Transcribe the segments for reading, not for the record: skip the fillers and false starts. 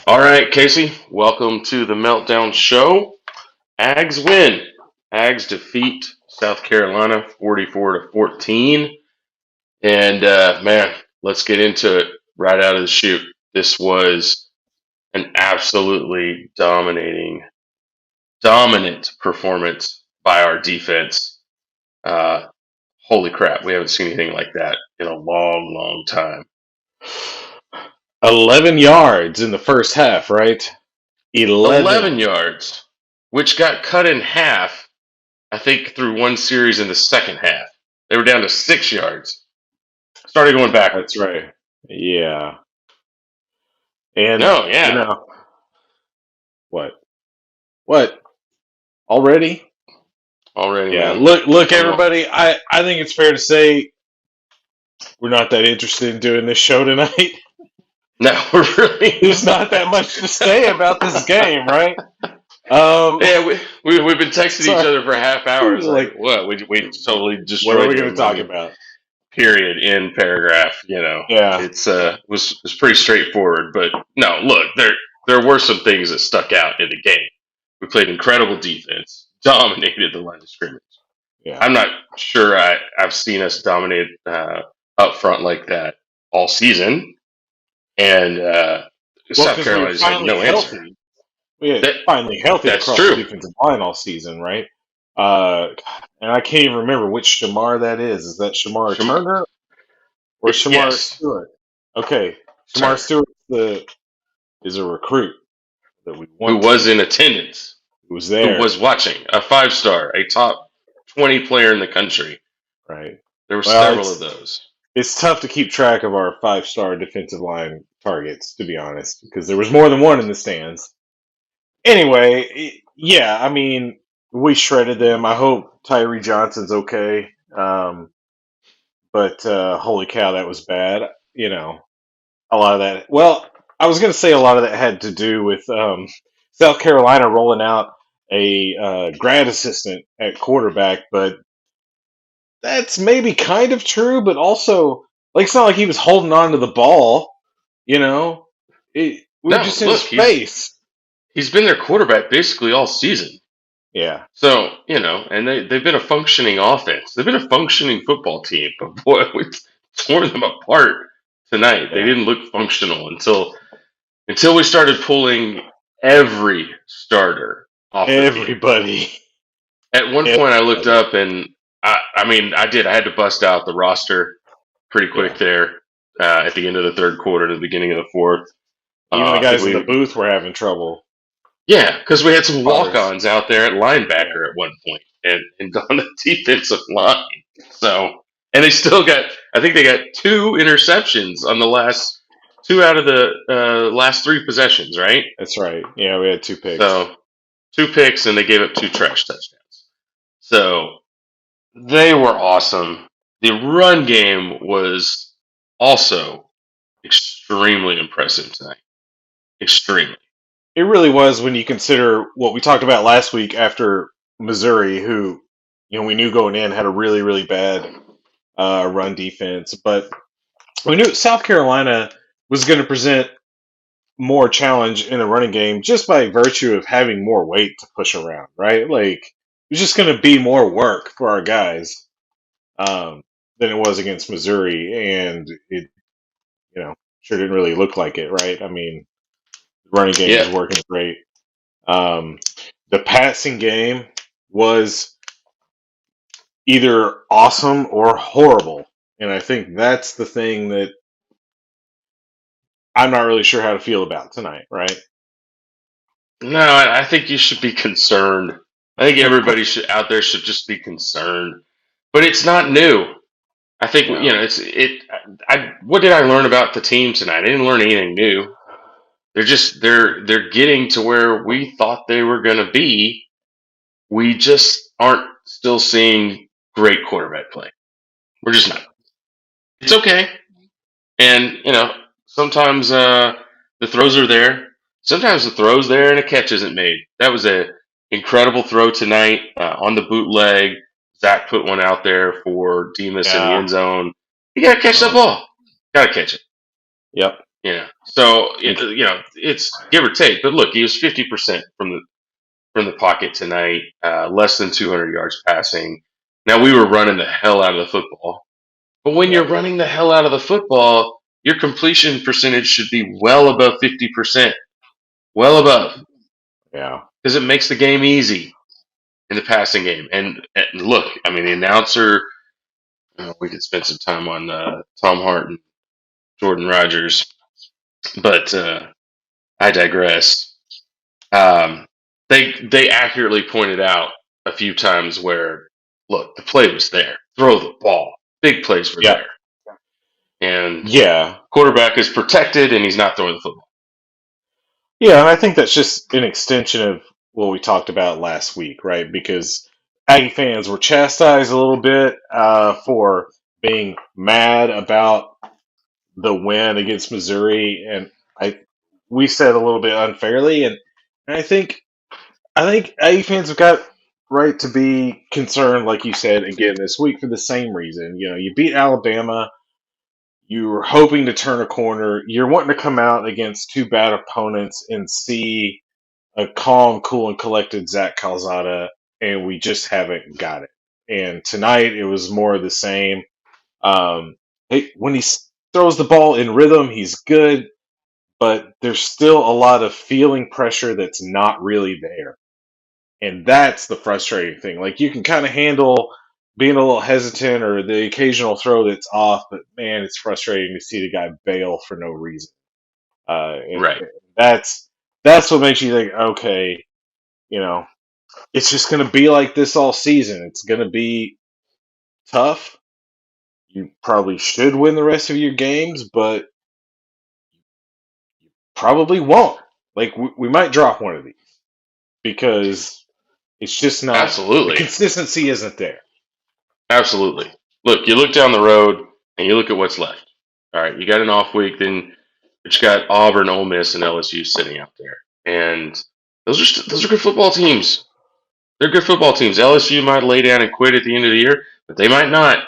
All right, Casey, welcome to the Meltdown Show. Ags win. Ags defeat South Carolina 44-14. And man, let's get into it right out of the chute. This was an absolutely dominant performance by our defense. Uh, Holy crap, we haven't seen anything like that in a long time. 11 yards in the first half, right? 11 11. yards, which got cut in half, I think, through one series in the second half. They were down to 6 yards. Started going That's backwards. right. Yeah. And, No, you yeah. know, what? What? Already? Already, Yeah. man. Look, I'm not, everybody. I think it's fair to say we're not that interested in doing this show tonight. no, we're really There's not not. that much to say about this game, right? Um, Yeah, we've been texting each sorry. other for a half hour. It's like, Like, what? We totally what are destroyed we you going in to talk one about? period in paragraph. Yeah. It's was pretty straightforward. But no, look, there were some things that stuck out in the game. We played incredible defense, dominated the line of scrimmage. Yeah. I'm not sure I've seen us dominate up front like that all season, and Well, South because we were Carolina just had finally no answer. healthy. We had That finally healthy that's across the true. defensive line all season, right? Uh, and I can't even remember which Shamar that is. Is that Shamar Turner or Shamar Yes, Stewart? Okay, Shamar Turner, Stewart is a recruit that we who want to was keep. in attendance, Who was who there, was watching, a 5-star, a top 20 player in the country. right? There were Well, several of those. it's tough to keep track of our 5-star defensive line targets, to be honest, because there was more than one in the stands. Anyway, yeah, I mean, we shredded them. I hope Tyree Johnson's okay. But holy cow, that was bad. You know, a lot of that. Well, I was going to say a lot of that had to do with South Carolina rolling out a grad assistant at quarterback, but that's maybe kind of true, but also, like, it's not like he was holding on to the ball. You know, we were No, just in his look, face. he's been their quarterback basically all season. Yeah, So, and they've been a functioning offense. They've been a functioning football team, but boy, we tore them apart tonight. They yeah. didn't look functional until we started pulling every starter off the field. Everybody. At one point, I looked Everybody. up and I mean, I did. I had to bust out the roster pretty quick Yeah. there at the end of the third quarter to the beginning of the fourth. Even the I think guys in the booth were having trouble. yeah, because we had some Others. walk-ons out there at Yeah. linebacker at one point and on the defensive line. So, and they still got, I think they got 2 interceptions on the last 2 out of the last 3 possessions, right? That's right. Yeah, we had 2 picks. So, 2 picks and they gave up 2 trash touchdowns. So, they were awesome. The run game was also extremely impressive tonight. Extremely. It really was when you consider what we talked about last week after Missouri, who we knew going in had a really, really bad run defense, but we knew South Carolina was going to present more challenge in the running game just by virtue of having more weight to push around, right? Like it's just going to be more work for our guys than it was against Missouri, and it sure didn't really look like it, right? I mean, the running game Yeah. was working great. Um, the passing game was either awesome or horrible, and I think that's the thing that I'm not really sure how to feel about tonight, right? No, I think you should be concerned. I think everybody should out there should just be concerned. But it's not new. I think No. it's it. What did I learn about the team tonight? I didn't learn anything new. They're getting to where we thought they were going to be. We just aren't still seeing great quarterback play. We're just not. It's okay, and sometimes the throws are there. Sometimes the throw's there and a catch isn't made. That was a incredible throw tonight on the bootleg. Zach put one out there for Demas in the Yeah. end zone. You got to catch that ball. Got to catch it. Yep. So And it's give or take. But look, he was 50% from the pocket tonight, less than 200 yards passing. Now we were running the hell out of the football, but when yep, you're running the hell out of the football, your completion percentage should be well above 50%, well above, yeah, because it makes the game easy in the passing game. And look, I mean, the announcer. We could spend some time on Tom Hart and Jordan Rogers, but I digress. Um, they accurately pointed out a few times where, look, the play was there. Throw the ball. Big plays were yep, there, and yeah, quarterback is protected, and he's not throwing the football. yeah. And I think that's just an extension of what we talked about last week, right? Because Aggie fans were chastised a little bit for being mad about the win against Missouri, and I we said a little bit unfairly, and I think Aggie fans have got right to be concerned, like you said again this week for the same reason. You know, you beat Alabama, you were hoping to turn a corner, you're wanting to come out against two bad opponents and see a calm, cool, and collected Zach Calzada, and we just haven't got it. And tonight it was more of the same. When he throws the ball in rhythm, he's good, but there's still a lot of feeling pressure that's not really there. And that's the frustrating thing. Like you can kind of handle being a little hesitant or the occasional throw that's off, but man, it's frustrating to see the guy bail for no reason. Right. And that's what makes you think, okay, you know, it's just going to be like this all season. It's going to be tough. You probably should win the rest of your games, but probably won't. Like we might drop one of these because it's just not the Absolutely. consistency isn't there. Absolutely. Look, you look down the road and you look at what's left. All right, you got an off week, then you got Auburn, Ole Miss, and LSU sitting out there, and those are good football teams. They're good football teams. LSU might lay down and quit at the end of the year, but they might not.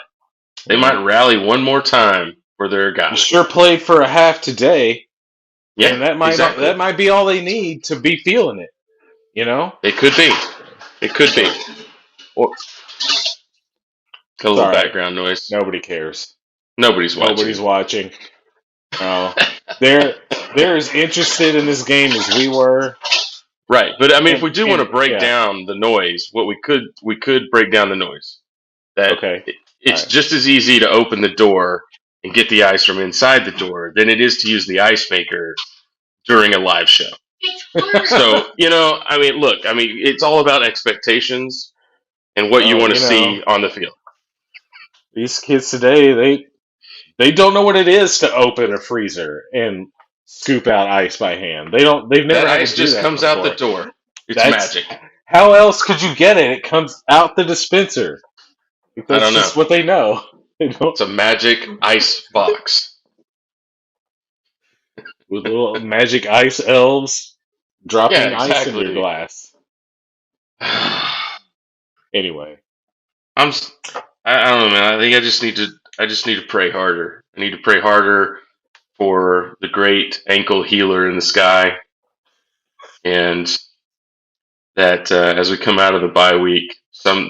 They Yeah. might rally one more time for their You guy. sure played for a half today, Yeah, and that exactly. might be all they need to be feeling it. You know. It could be. It could be. Or a little Sorry, background noise. nobody cares. Nobody's Nobody's watching. watching. No, they're as interested in this game as we were. Right, but I mean, if And we do want and to break yeah, down the noise, what we could break down the noise. That okay, all it's right. just as easy to open the door and get the ice from inside the door than it is to use the ice maker during a live show. So, I mean, look, I mean, it's all about expectations and what you Well, want to see on the field. these kids today, they don't know what it is to open a freezer and scoop out ice by hand. They've That never had to ice do just that comes out the before. door. It's That's magic. how else could you get it? It comes out the dispenser. I That's don't know. just what they know. They don't It's a magic ice box. with little magic ice elves Yeah, dropping ice in your exactly. glass. Anyway, I'm. I don't know, man. I think I just need to. I just need to pray harder. I need to pray harder for the great ankle healer in the sky, and that as we come out of the bye week,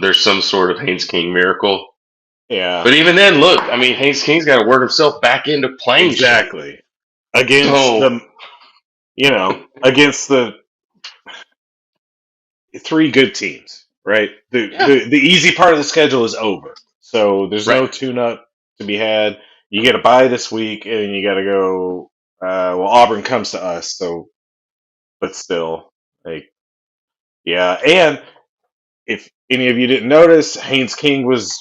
there's some sort of Haynes King miracle. yeah, But even then, look, I mean, Haynes King's got to work himself back into playing shape. exactly. Against So against the three good teams, right? yeah, The easy part of the schedule is over, so there's right. no tune-up to be had. You get a bye this week, and you got to go. Well, Auburn comes to us, so but still, like, yeah. And if any of you didn't notice, Haynes King was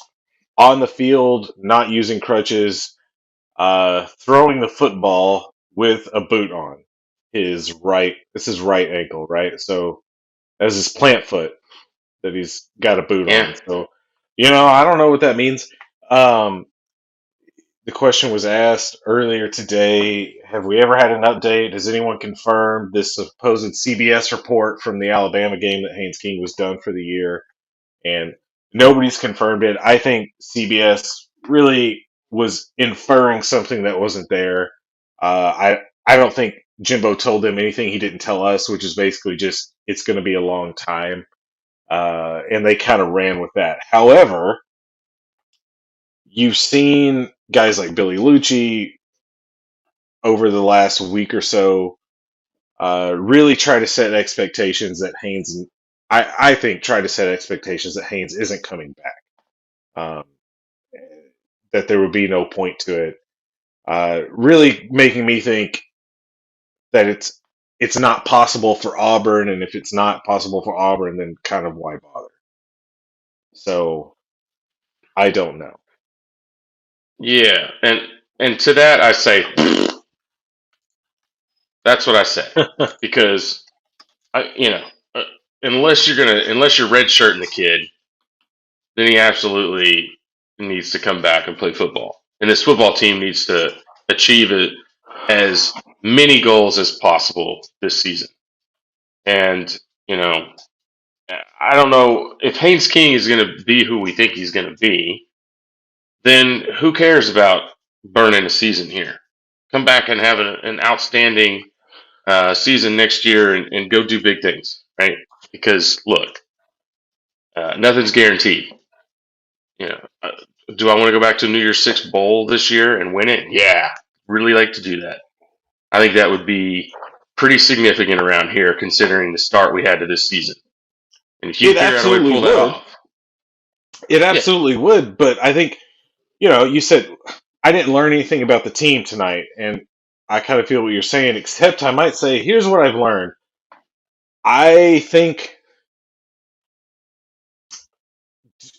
on the field, not using crutches, throwing the football with a boot on his right. This is right ankle, right? So as his plant foot that he's got a boot Yeah, on. So, I don't know what that means. Um, the question was asked earlier today. Have we ever had an update? Has anyone confirmed this supposed CBS report from the Alabama game that Haynes King was done for the year? And nobody's confirmed it. I think CBS really was inferring something that wasn't there. I don't think Jimbo told them anything he didn't tell us, which is basically just it's going to be a long time, and they kind of ran with that. However, you've seen guys like Billy Lucci over the last week or so really try to set expectations that Haynes, I think, try to set expectations that Haynes isn't coming back. Um, that there would be no point to it. Really making me think that it's not possible for Auburn, and if it's not possible for Auburn, then kind of why bother? So I don't know. Yeah, and to that I say that's what I say because uh, unless you're redshirting the kid, then he absolutely needs to come back and play football. And this football team needs to achieve as many goals as possible this season. And you know, I don't know if Haynes King is going to be who we think he's going to be. Then who cares about burning a season here? Come back and have an outstanding season next year and go do big things, right? Because look, nothing's guaranteed. You know, do I want to go back to New Year's Six Bowl this year and win it? Yeah, really like to do that. I think that would be pretty significant around here, considering the start we had to this season. And if you It can figure out a way to absolutely pull that would. off, It yeah, absolutely would. But I think you said I didn't learn anything about the team tonight, and I kind of feel what you're saying. Except I might say, here's what I've learned. I think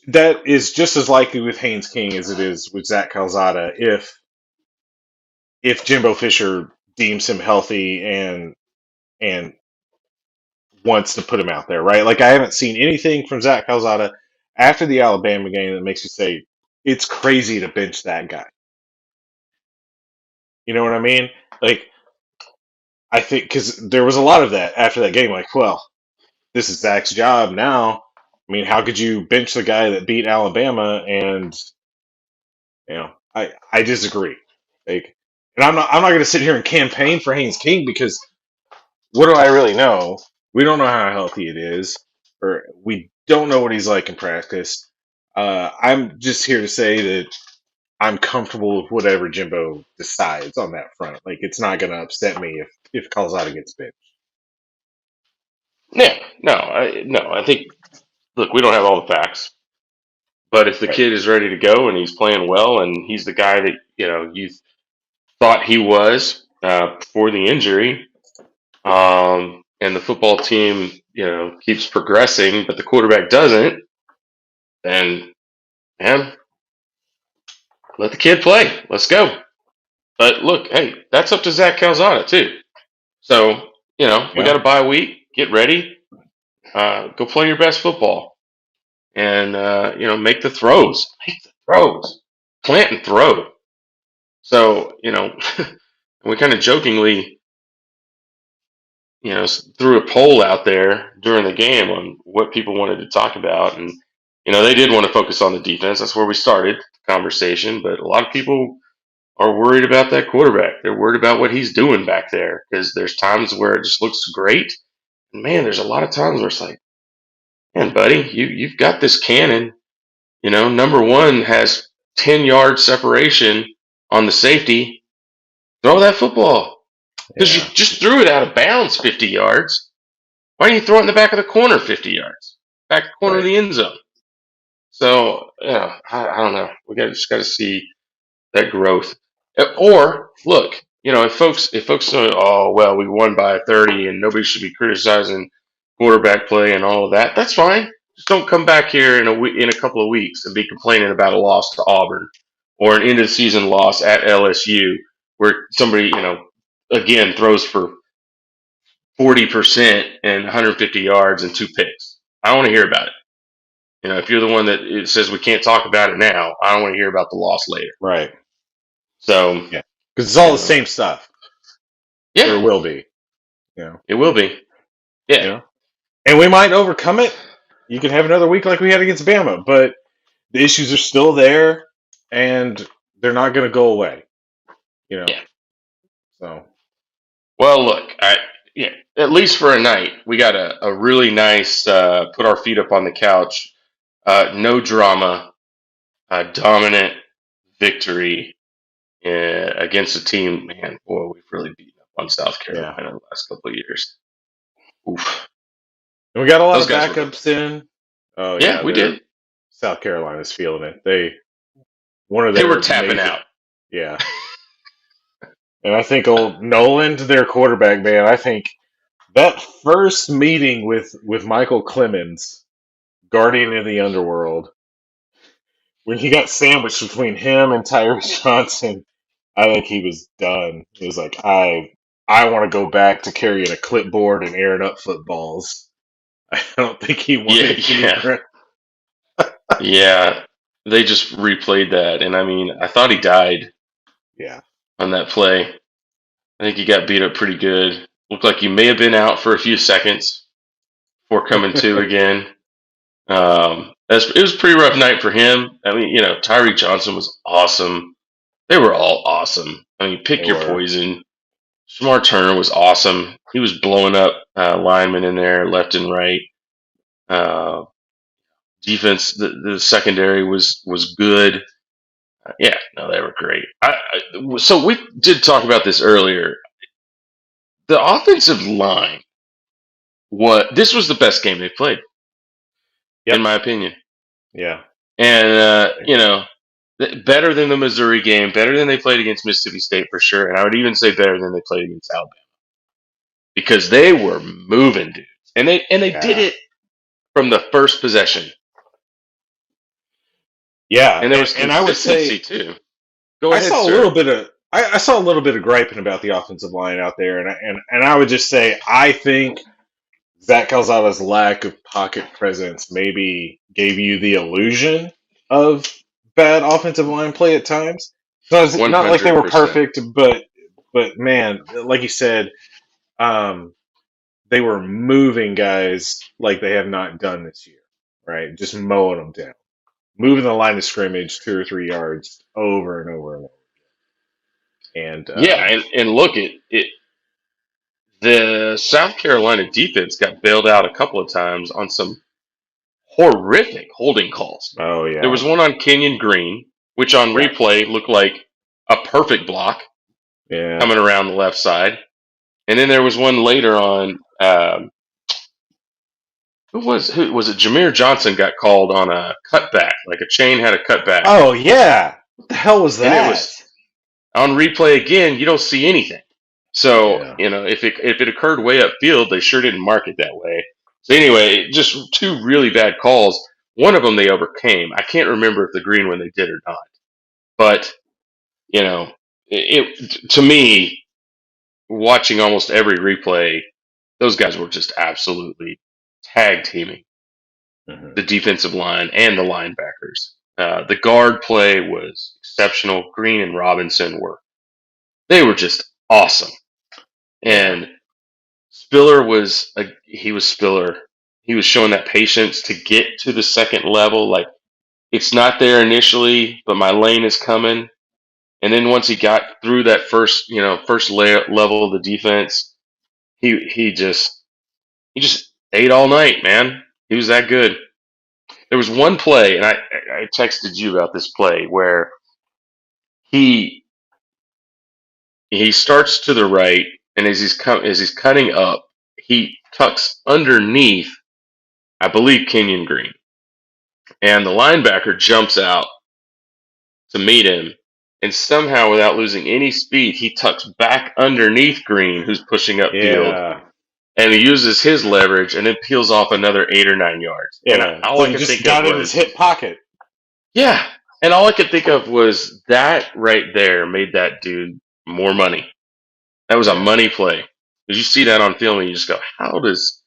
that is just as likely with Haynes King as it is with Zach Calzada if Jimbo Fisher deems him healthy and wants to put him out there, right? Like I haven't seen anything from Zach Calzada after the Alabama game that makes you say it's crazy to bench that guy. You know what I mean? Like I think because there was a lot of that after that game. Like, well, this is Zach's job now. I mean, how could you bench the guy that beat Alabama? And I disagree. Like, and I'm not going to sit here and campaign for Haynes King because what do I really know? We don't know how healthy it is, or we don't know what he's like in practice. I'm just here to say that I'm comfortable with whatever Jimbo decides on that front. Like, it's not going to upset me if Calzada gets benched. yeah, no. I think look, we don't have all the facts, but if the Right. kid is ready to go and he's playing well and he's the guy that you thought he was before the injury, and the football team keeps progressing, but the quarterback doesn't, then man, let the kid play. Let's go. But look, hey, that's up to Zach Calzada too. So we got Yeah. a bye week. Get ready. Go play your best football, and make the throws. Make the throws. Plant and throw. So we kind of jokingly threw a poll out there during the game on what people wanted to talk about, and they did want to focus on the defense. That's where we started the conversation. But a lot of people are worried about that quarterback. They're worried about what he's doing back there because there's times where it just looks great, and man, there's a lot of times where it's like, man, buddy, you've got this cannon. Number one has 10 yard separation on the safety. Throw that football because you Yeah. just threw it out of bounds 50 yards. Why don't you throw it in the back of the corner 50 yards? Back corner of Right. the end zone. So, I don't know. Just got to see that growth. Or look, if folks say, oh well, we won by 30 and nobody should be criticizing quarterback play and all of that, that's fine. Just don't come back here in a couple of weeks and be complaining about a loss to Auburn or an end of season loss at LSU where somebody again throws for 40% and 150 yards and two picks. I don't want to hear about it. If you're the one that it says we can't talk about it now, I don't want to hear about the loss later. Right. So, Yeah. Because it's all you the know, same stuff, or it yeah, will be. You know. it will be. You Yeah, know. And we might overcome it. You can have another week like we had against Bama, but the issues are still there, and they're not going to go away. You know. yeah. So. Well, look, yeah, at least for a night, we got a really nice put our feet up on the couch, no drama, dominant victory against a team. Man, boy, we've really beaten up on South Carolina Yeah. in the last couple of years. Oof, And we got a lot those of guys were good. backups in. Oh Yeah, yeah, we they're did. South Carolina's feeling it. They one of They were their tapping major out. yeah. And I think old Nolan, their quarterback, man, I think that first meeting with Michael Clemens, Guardian of the Underworld, when he got sandwiched between him and Tyree Johnson, I think he was done. He was like, I want to go back to carrying a clipboard and airing up footballs. I don't think he Yeah, wanted any yeah, more. yeah. They just replayed that, and I mean, I thought he died Yeah. on that play. I think he got beat up pretty good. Looked like he may have been out for a few seconds before coming to again. It was a pretty rough night for him. I mean, Tyree Johnson was awesome. They were all awesome. I mean, They pick your were. poison. Shamar Turner was awesome. He was blowing up linemen in there left and right. Uh, Defense, the secondary was good. Yeah, no, they were great. So we did talk about this earlier. The offensive line, what this was the best game they played, in Yep. my opinion. Yeah. And better than the Missouri game, better than they played against Mississippi State for sure, and I would even say better than they played against Alabama because they were moving, dude, and they did Yeah. it from the first possession, Yeah. and there was And I would consistency say too. Go I ahead, saw a little sir. bit of I saw a little bit of griping about the offensive line out there, and I would just say I think Zach Calzada's lack of pocket presence maybe gave you the illusion of bad offensive line play at times. So it's One not like they hundred were percent. perfect, but man, like you said, um, they were moving guys like they have not done this year, right? Just mowing them down, moving the line of scrimmage 2 or 3 yards over and over and over. And Yeah, and look at it. The South Carolina defense got bailed out a couple of times on some horrific holding calls. oh There was yeah, one on Kenyon Green, which on yeah, replay looked like a perfect block yeah. coming around the left side. And then there was one later on. Who was it? Jameer Johnson got called on a cutback, like a chain had a cutback, Oh yeah. What the hell was and it that? was on replay again. You don't see anything. So Yeah. if it occurred way upfield, they sure didn't mark it that way. So anyway, just two really bad calls. One of them they overcame. I can't remember if the green one they did or not, but you know, to me, watching almost every replay, those guys were just absolutely tag teaming Hmm. the defensive line and the linebackers. The guard play was exceptional. Green and Robinson they were just awesome. Yeah. And Spiller he was Spiller. He was showing that patience to get to the second level. Like it's not there initially, but my lane is coming. And then once he got through that first level of the defense, he just ate all night, man. He was that good. There was one play, and I texted you about this play where he he starts to the right, and as he's cutting up, he tucks underneath, I believe, Kenyon Green, and the linebacker jumps out to meet him, and somehow, without losing any speed, he tucks back underneath Green, who's pushing upfield, Yeah. and he uses his leverage, and then peels off another 8 or 9 yards. And Yeah. all So I he could just think of got in his was, hip pocket. yeah, and all I could think of was that right there made that dude more money. That was a Yeah. money play. Did you see that on film and you just go, how does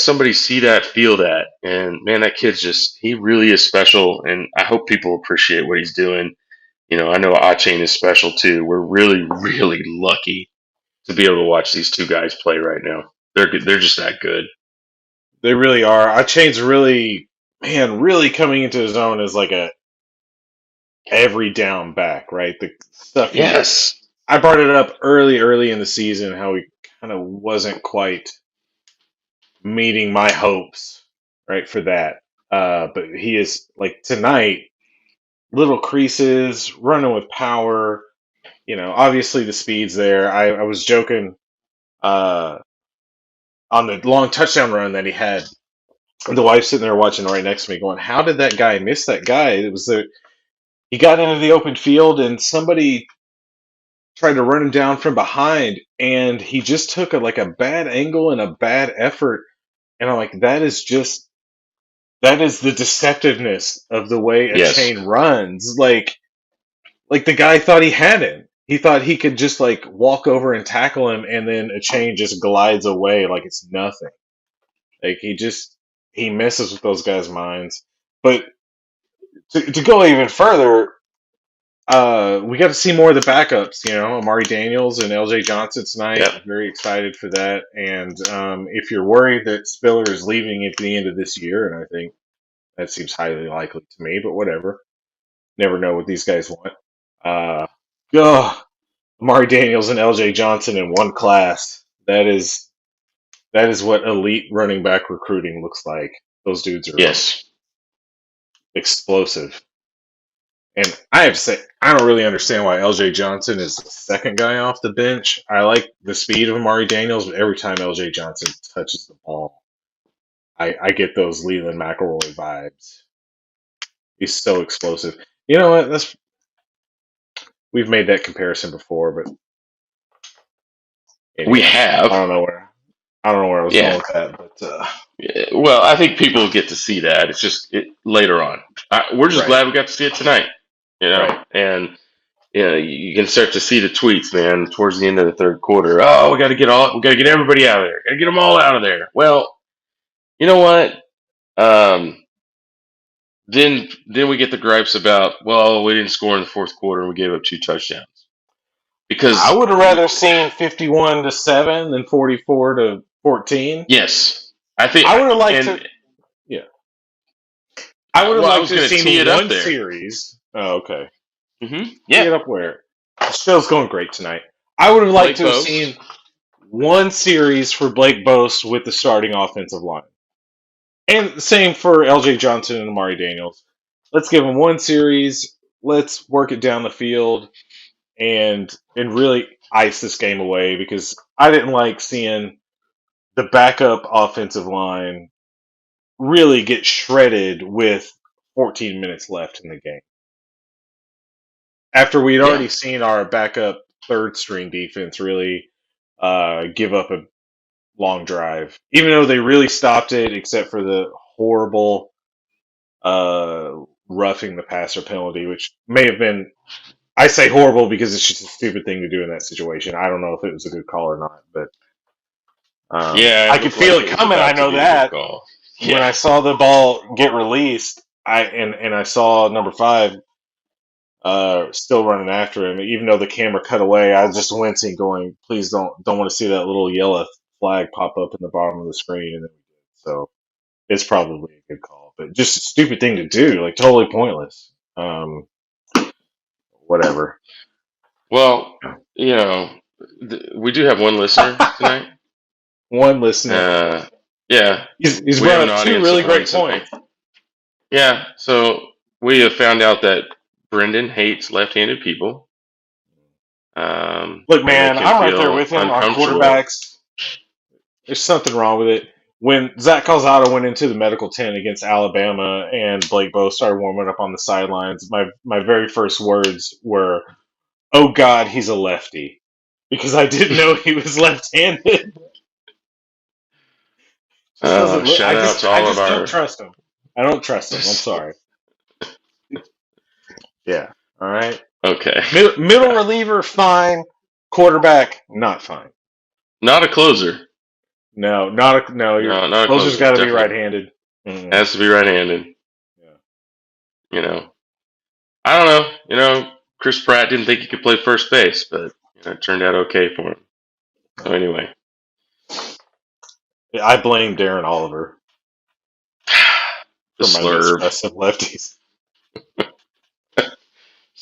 somebody see that, feel that? And man, that kid's he really is special. And I hope people appreciate what he's doing. I know Achain is special too. We're really, really lucky to be able to watch these two guys play right now. They're just that good. They really are. Chain's really, man, really coming into his own as like a every down back, right? The stuff he Yes. I brought it up early in the season how he kind of wasn't quite meeting my hopes, right, for that. But he is like tonight, little creases, running with power. Obviously the speed's there. I was joking uh, on the long touchdown run that he had. The wife sitting there watching right next to me, going, "How did that guy miss that guy?" He got into the open field and somebody tried to run him down from behind, and he just took a bad angle and a bad effort. And I'm like, that is the deceptiveness of the way a Yes. chain runs. Like the guy thought he had him. He thought he could just like walk over and tackle him, and then a chain just glides away like it's nothing. Like he messes with those guys' minds. But to go even further, we got to see more of the backups. Amari Daniels and L.J. Johnson tonight. Yep. Very excited for that. And if you're worried that Spiller is leaving at the end of this year, and I think that seems highly likely to me, but whatever. Never know what these guys want. Uh, ugh, Amari Daniels and L.J. Johnson in one class. That is what elite running back recruiting looks like. Those dudes are Yes. explosive. And I have to say, I don't really understand why L.J. Johnson is the second guy off the bench. I like the speed of Amari Daniels, but every time L.J. Johnson touches the ball, I get those Leland McElroy vibes. He's so explosive. You know what? We've made that comparison before, but We anyway, have. I don't know where I was going Yeah. with that, but Yeah, well, I think people get to see that. It's just later on. We're just right, glad we got to see it tonight, right. and you can start to see the tweets, man, towards the end of the third quarter. Oh, we got to get everybody out of there. Got to get them all out of there. Well, you know what? Um, then we get the gripes about, well, we didn't score in the fourth quarter and we gave up 2 touchdowns I because would have rather seen 51-7 than 44-14. yes, I think, I would have liked to, and yeah. I would have well, I liked was to have going to tee seen it up one there. series. Oh, okay. See Yeah, it up where the show's going great tonight. I would have liked Blake to have Bose. seen one series for Blake Bose with the starting offensive line, and the same for L.J. Johnson and Amari Daniels. Let's give them one series. Let's work it down the field and really ice this game away because I didn't like seeing the backup offensive line really get shredded with 14 minutes left in the game. After we'd Yeah, already seen our backup third string defense really give up a long drive, even though they really stopped it, except for the horrible roughing the passer penalty, which may have been. I say horrible because it's just a stupid thing to do in that situation. I don't know if it was a good call or not, but yeah, I it could looked feel like it it was coming. I about to know be a good that call. when Yeah. I saw the ball get released, and I saw number 5 still running after him, even though the camera cut away. I was just wincing, going, "Please don't want to see that little yellow flag pop up in the bottom of the screen." And then we did. So it's probably a good call, but just a stupid thing to do, like totally pointless. Whatever. Well, we do have one listener tonight. One listener. Uh, yeah, He's we have brought an up two audience of really one. great So points. yeah, so we have found out that Brendan hates left-handed people. Look, They man, make him I'm right there feel with him on uncomfortable. quarterbacks. There's something wrong with it. When Zach Calzada went into the medical tent against Alabama and Blake Bose started warming up on the sidelines, my very first words were, "Oh God, he's a lefty," because I didn't know he was left-handed. Just doesn't look. Shout out to I all of just don't our. trust him. I don't trust him. I'm sorry. Yeah. All right. Okay, Middle reliever, fine. Quarterback, not fine. not a closer. No, not a no. Your No, not a closer's closer. got to be Definitely right-handed. Mm-mm. has to be right-handed. Yeah. You know, I don't know. Chris Pratt didn't think he could play first base, but it turned out okay for him. So anyway, I blame Darren Oliver the for my slurve. mistrust of lefties.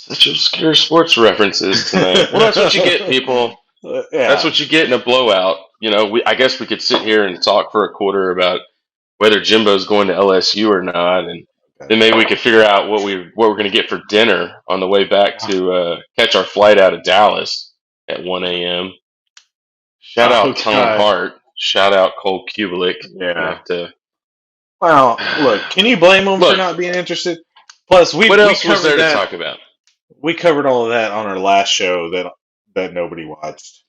Such obscure sports references tonight. Well, that's what you get, people. That's Yeah. what you get in a blowout. I guess we could sit here and talk for a quarter about whether Jimbo's going to LSU or not, and Okay. then maybe we could figure out what we're going to get for dinner on the way back to catch our flight out of Dallas at 1 a.m. Shout Oh out Tone God. Hart. Shout out Cole Kubelik. Gonna Yeah. have to. Well, look, can you blame them for Look, not being interested? Plus, what we else was covered there to that. talk about? We covered all of that on our last show that nobody watched.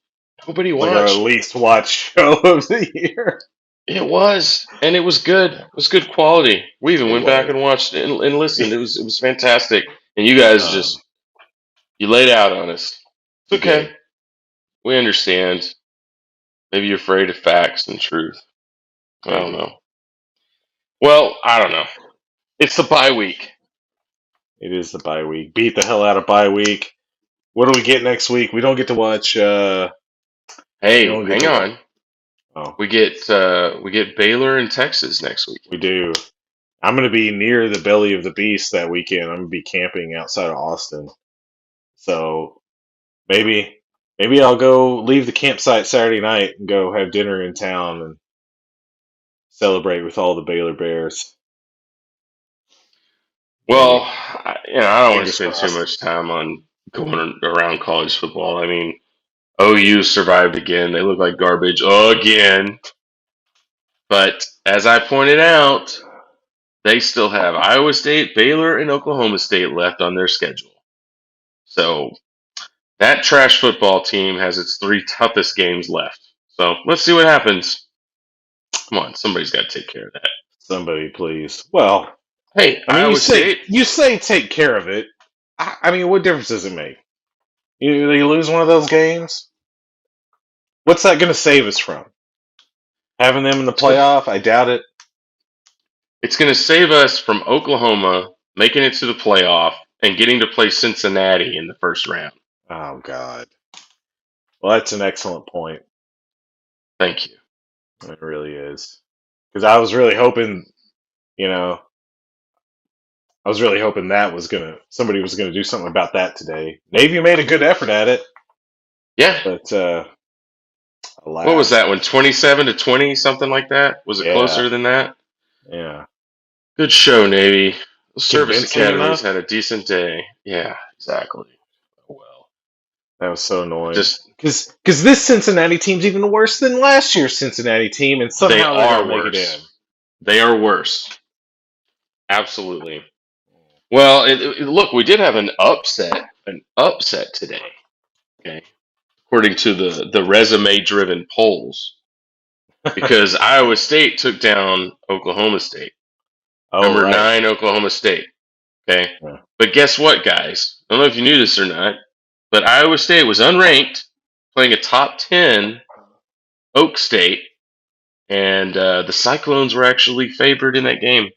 Nobody It's like our watched. least watched show of the year. It was, and it was good. It was good quality. We even It went back was. and watched it and listened. It was fantastic. And you guys Um, just you laid out on us. we It's okay. did. We understand. Maybe you're afraid of facts and truth. I don't Maybe. know. Well, I don't know. It's the bye week. It is the bye week. Beat the hell out of bye week. What do we get next week? We don't get to watch. We Hey, don't get hang to watch. on. Oh, We get Baylor and Texas next we weekend. do. I'm going to be near the belly of the beast that weekend. I'm going to be camping outside of Austin. So maybe I'll go leave the campsite Saturday night and go have dinner in town and celebrate with all the Baylor Bears. Well, Maybe. I don't want to Fingers spend too crossed. much time on going around college football. I mean, OU survived again. They look like garbage again. But as I pointed out, they still have Iowa State, Baylor, and Oklahoma State left on their schedule. So that trash football team has its three toughest games left. So let's see what happens. Come on, somebody's got to take care of that. Somebody please. Well, Hey, I mean, Iowa State. you say take care of it. I mean, what difference does it make? You lose one of those games. What's that going to save us from? Having them in the It's going playoff? I doubt it. to save us from Oklahoma making it to the playoff and getting to play Cincinnati in the first round. Oh God. Well, that's an excellent point. Thank you. It really is. Because I was really hoping, you know, I was really hoping that was gonna somebody was gonna do something about that today. Navy made a good effort at it, Yeah. but What was alas, that one? 27-20, something like that? Was it yeah, closer than that? yeah, Good show, Navy. Those service convincing academies enough. had a decent day. Yeah, exactly. Well, That was so annoying. just Because this Cincinnati team's even worse than last year's Cincinnati team, and they somehow they're are gonna make it in. worse. They are worse. Absolutely. Well, look, we did have an upset today. Okay, according to the resume-driven polls, because Iowa State took down Oklahoma State, Oh number right, 9 Oklahoma State. Okay, yeah. but guess what, guys? I don't know if you knew this or not, but Iowa State was unranked, playing a top 10 Oak State, and the Cyclones were actually favored in that game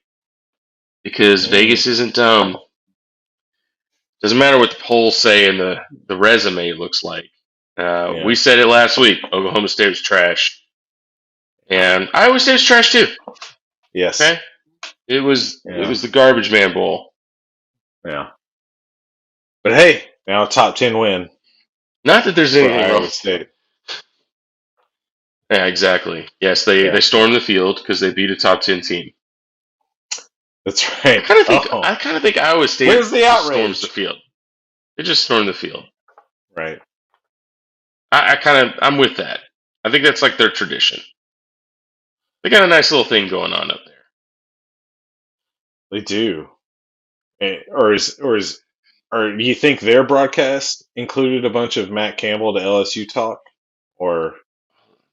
because Mm, Vegas isn't dumb. Doesn't matter what the polls say and the resume looks like. yeah, We said it last week. Oklahoma State was trash, and Iowa State was trash too. yes, Okay, it was yeah, the garbage man bowl. yeah. But hey, now a top 10 win Not that there's for anything wrong. Iowa State. Yeah, exactly. Yes, they Yeah, stormed the field because they beat a top 10 team. that's I right. kind of think Oh, I kind of think Iowa State where's the just storms the outrage? field. They just stormed the field. Right, I'm with that. I think that's like their tradition. They got a nice little thing going on up there. they do. Or do you think their broadcast included a bunch of Matt Campbell to LSU talk? Or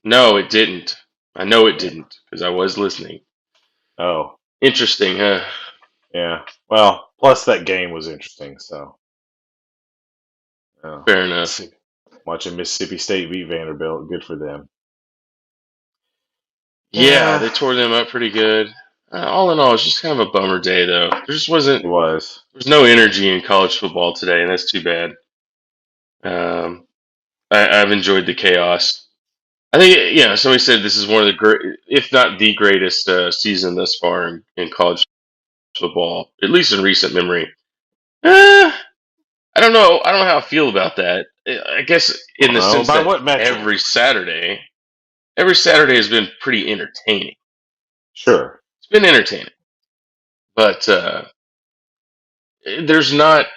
No, it didn't. I know it yeah. didn't because I was listening. Oh, Interesting, huh? yeah. Well, plus that game was interesting. So, yeah. Fair enough. Mississippi, watching Mississippi State beat Vanderbilt, good for them. Yeah, Yeah, they tore them up pretty good. All in all, it's just kind of a bummer day, though. There just wasn't. it was. There's no energy in college football today, and that's too bad. Um, I've enjoyed the chaos. I think, somebody said this is one of the great, if not the greatest season thus far in college football, at least in recent memory. Eh, I don't know. I don't know how I feel about that. I guess I in don't the know sense by that what metric. every Saturday has been pretty entertaining. Sure. It's been entertaining, but there's not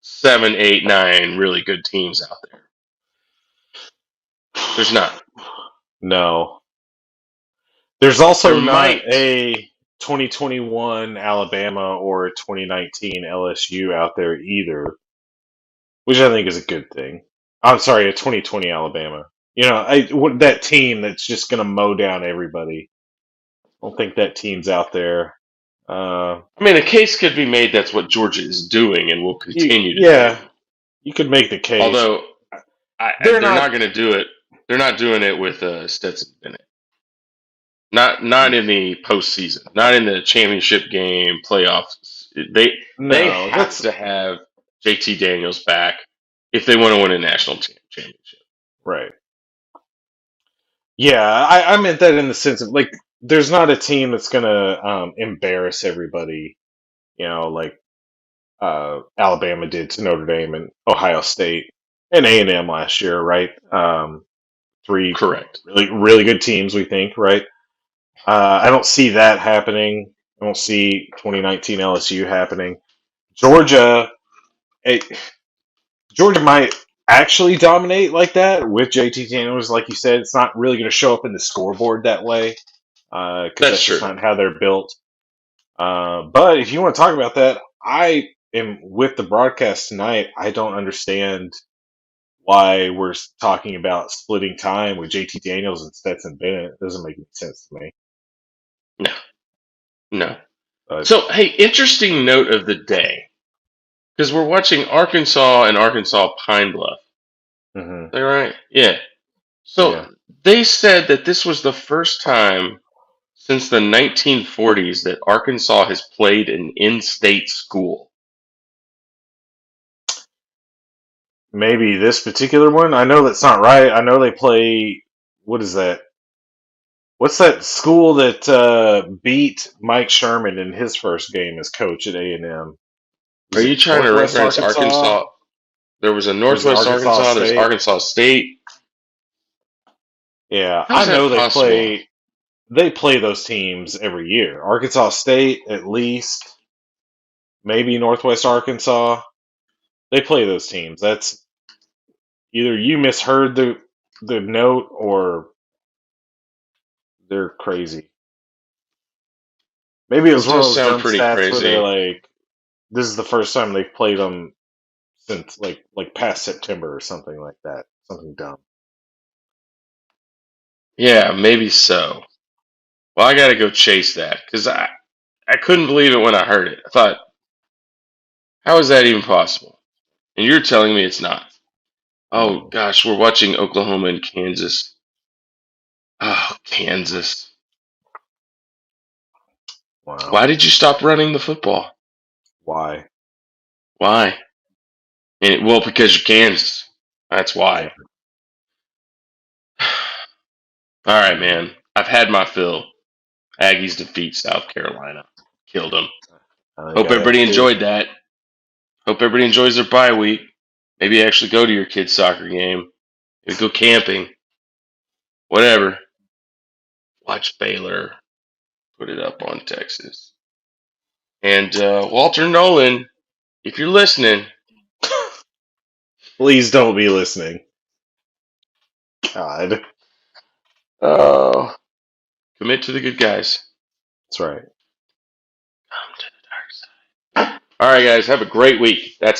seven, eight, nine really good teams out there. There's not. No. There's There also not might. a 2021 Alabama or a 2019 LSU out there either, which I think is a good thing. I'm sorry, a 2020 Alabama. That team that's just going to mow down everybody. I don't think that team's out there. Uh, I mean, a case could be made that's what Georgia is doing and will continue to do. yeah, you could make the case. Although They're they're not. not going to do it. They're not doing it with Stetson Bennett. Not in the postseason. Not in the championship game playoffs. They No, have that's to have JT Daniels back if they want to win a national championship. right. Yeah, I meant that in the sense of like, there's not a team that's gonna embarrass everybody, like Alabama did to Notre Dame and Ohio State and A&M last year, right? Three Correct. really really good teams, we think, right? I don't see that happening. I don't see 2019 LSU happening. Georgia, it, Georgia might actually dominate like that with JT Daniels, like you said. It's not really going to show up in the scoreboard that way because That's that's just true. not how they're built. But if you want to talk about that, I am with the broadcast tonight. I don't understand why we're talking about splitting time with JT Daniels and Stetson Bennett. It doesn't make any sense to me. No, no. But So, hey, interesting note of the day because we're watching Arkansas and Arkansas Pine Bluff. hmm Is that right? Yeah. yeah, So they said that this was the first time since the 1940s that Arkansas has played an in-state school. maybe this particular one. I know that's not right. I know they play. What is that? What's that school that beat Mike Sherman in his first game as coach at A&M? Are Was it you trying to Northwest reference Arkansas Arkansas? There was a or is it Northwest Arkansas Arkansas. There's State? Arkansas State. Yeah, I How's know that they possible? play. They play those teams every year. Arkansas State, at least, maybe Northwest Arkansas. They play those teams. That's either you misheard the note or they're crazy. Maybe it was It one of does those sound dumb pretty stats where they're crazy. like, "This is the first time they've played them since like past September or something like that." Something dumb. Yeah, maybe so. Well, I got to go chase that because I couldn't believe it when I heard it. I thought, how is that even possible? And you're telling me it's not. Oh Mm, gosh, we're watching Oklahoma and Kansas. Oh, Kansas. wow. Why did you stop running the football? Why? Why? Well, because you're Kansas. That's Yeah. why. All right, Mm, man. I've had my fill. Aggies defeat South Carolina. Killed them. I think Hope I have everybody two. enjoyed that. Hope everybody enjoys their bye week. Maybe actually go to your kid's soccer game. Maybe go camping. Whatever. Watch Baylor. Put it up on Texas. And Walter Nolan, if you're listening, Please don't be listening. God, uh, commit to the good guys. that's right. Come to the dark side. All right, guys. Have a great week. That's